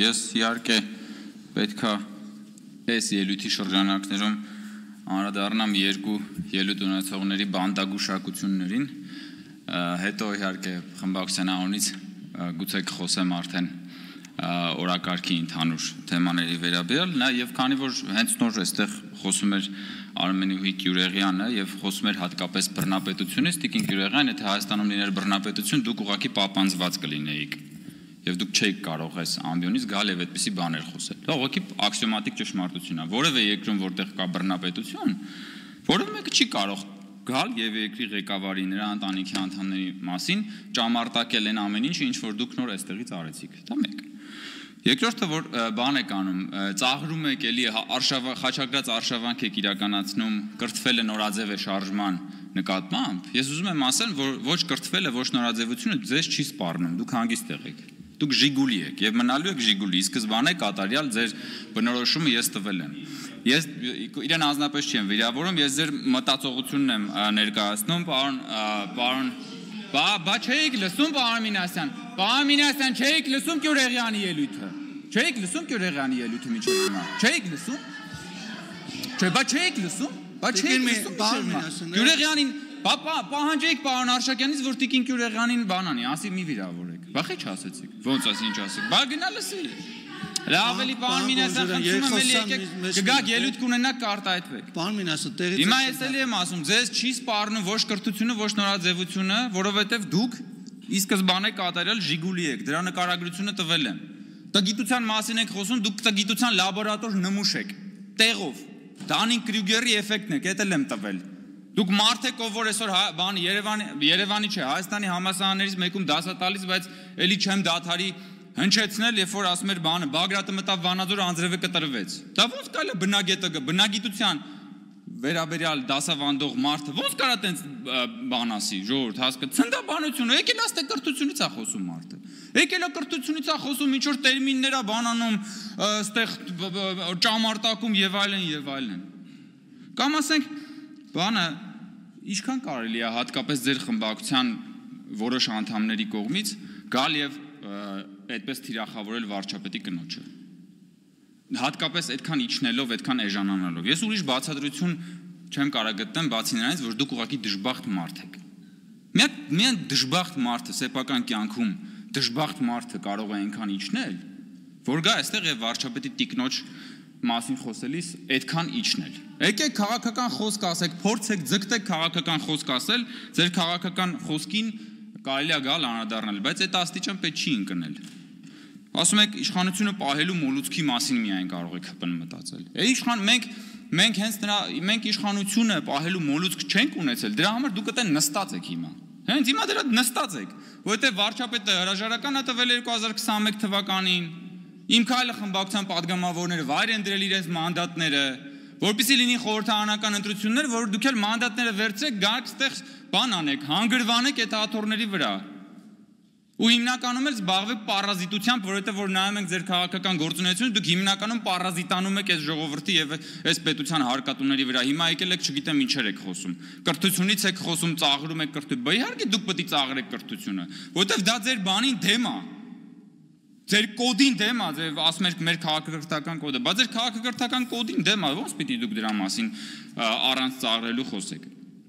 Ես իհարկե պետք է այս ելույթի շրջանակներում անդրադառնամ երկու ելույթ ունեցողների բանտագուշակություններին, հետո իհարկե խմբակցության անունից գուցե կխոսեմ արդեն օրակարգի ընդհանուր թեմաների վերաբերյալ, նաև քանի որ հենց նոր այստեղ խոսում էր Արմենուհի Գյուրեղյանը եւ խոսում էր հատկապես բռնապետությունից, Տիկին Գյուրեղյան, եթե Հայաստանում լիներ բռնապետություն, դուք ուղղակի պապանձված կլինեիք եւ դուք չէիք կարող այս ամբիոնից գալ եւ այդպիսի բաներ խոսել։ Դա ուղղակի աքսիոմատիկ ճշմարտություն է։ Որևէ երկրում, որտեղ կա բռնապետություն, որևէ մեկը չի կարող գալ եւ երկրի ղեկավարի նրա ընտանիքի անդամների մասին ճամարտակել այն ամեն ինչը, ինչ որ դուք նոր այստեղից արեցիք։ Դա մեկ։ Երկրորդը, որ բան եք անում, ծաղրում եք էլի խաչակրած արշավանք եք իրականացնում, կրթվել է նորաձև է շարժման նկատմամբ, ես ուզում եմ ասել, որ ոչ կրթվելը, ոչ նորաձևությունը ձեզ չի սպառնում, դուք հանգիստ եք, դուք ժիգուլի եք եւ մնալու եք ժիգուլի, սկզբանե կատարյալ ձեր բնորոշումը ես տվել եմ։ Ես իրեն անձնապես չեմ վիրավորում, ես ձեր մտածողությունն եմ ներկայացնում, պարոն Բա չէիք լսում պարոն Մինասյան, չէիք լսում Գյուրեղյանի ելույթը։ Չէիք լսում Գյուրեղյանի ելույթը միջև հիմա։ Չէիք լսում։ Չէ, բա չէիք լսում։ Բա չէիք լսում պարոն Մինասյան։ Գյուրեղյանին պահանջեիք պարոն Արշակյանից, որ Տիկին Գյուրեղյանին բանանի, ասի մի վիրավորեք։ Բա ի՞նչ ասեցիք։ Ոնց ասի ինչ ասեք։ Բա գնա լսի։ Ավելի պարոն Մինասյան խնդրում եմ էլի եկեք գգաք ելույթ կունենաք կարտահայտվեք։ Պարոն Մինասյան, տեղից Հիմա ես էլի եմ ասում, ձեզ չի սպառնում ոչ կրթությունը, ոչ նորաձևությունը, որովհետև դուք ի սկզբանե կատարյալ ժիգուլի եք, դրա նկարագրությունը տվել եմ։ Տգիտության մասին եք խոսում, դուք տգիտության լաբորատոր նմուշ եք, տեղով։ Դանին-Կրյուգերի էֆեկտն եք, էդ էլ եմ տվել։ Դուք մարդ եք, ով որ այսօր Երևանի չէ, Հայաստանի համալսարաններից մեկում դաս է տալիս, բայց էլի չեմ դադարի հնչեցնել, երբ որ ասում էր բանը, Բագրատը մտավ Վանաձորը, Անձրևը կտրվեց։ Դա ո՞նց կարելի է բնագետը, բնագիտության վերաբերյալ դասավանդող մարդը, ո՞նց կարա տենց բան ասի, ժողովուրդ հասկա, ցնդաբանությունը, եկել աստե կրթությունից է խոսում մարդը։ Եկել է կրթությունից է խոսում, ինչ որ տերմիններ է բանանում, այստեղ ճամարտակում եւ այլն։ Կամ ասենք, բանը ինչքան կարելի է հատկապես ձեր խմբակցության որոշ անդամների կողմից գալ եւ այդպես թիրախավորել վարչապետի կնոջը։ Հատկապես այդքան իջնելով, այդքան էժանանալով։ Ես ուրիշ բացատրություն չեմ կարող գտնել, բացի նրանից, որ դուք ուղղակի դժբախտ մարդ եք։ Միայն դժբախտ մարդը սեփական կյանքում դժբախտ մարդը կարող է այնքան իջնել, որ գա այստեղ եւ վարչապետի տիկնոջ մասին խոսելիս այդքան իջնել։ Եկեք քաղաքական խոսք ասեք, փորձեք ձգտեք քաղաքական խոսք ասել, ձեր քաղաքական խոսքին կարելի է գալ անդրադառնալ, բայց այդ աստիճան պետք չի ընկնել։ Ասում եք իշխանությունը պահելու մոլուցքի մասին միայն կարող եք հպն մտածել։ Մենք իշխանությունը պահելու մոլուցք չենք ունեցել, դրա համար դուք այդտեղ նստած եք հիմա։ Հենց հիմա դրա նստած եք, որովհետև վարչապետը հրաժարական է տվել 2021 թվականին, իմ քայլը խմբակցության падգամավորները վայր են դրել իրենց մանդատները, որպեսզի լինի խորհրդարանական ընտրություններ, որ դուք էլ մանդատները վերցրեք, գաք այդտեղ բան անեք, հանգրվանեք այդ աթոռների վրա։ Ու հիմնականում էլ զբաղվեք պարազիտությամբ, որովհետև որ նայում ենք ձեր քաղաքական գործունեությունը, դուք հիմնականում պարազիտանում եք այս ժողովրդի եւ այս պետության հարկատուների վրա։ Հիմա եկել եք, չգիտեմ ինչեր եք խոսում։ Կրթությունից եք խոսում, ծաղրում եք կրթություն։ Բա իհարկե դուք պետք է ծաղրեք կրթությունը, որովհետև դա ձեր բանին դեմ է։ Ձեր կոդին դեմ է, ձեր ասում եք մեր քաղաքակրթական կոդը, բայց ձեր քաղաքակրթական կոդին դեմ է, ո՞նց պիտի դուք դրա մասին առանց ծաղրելու խոսեք։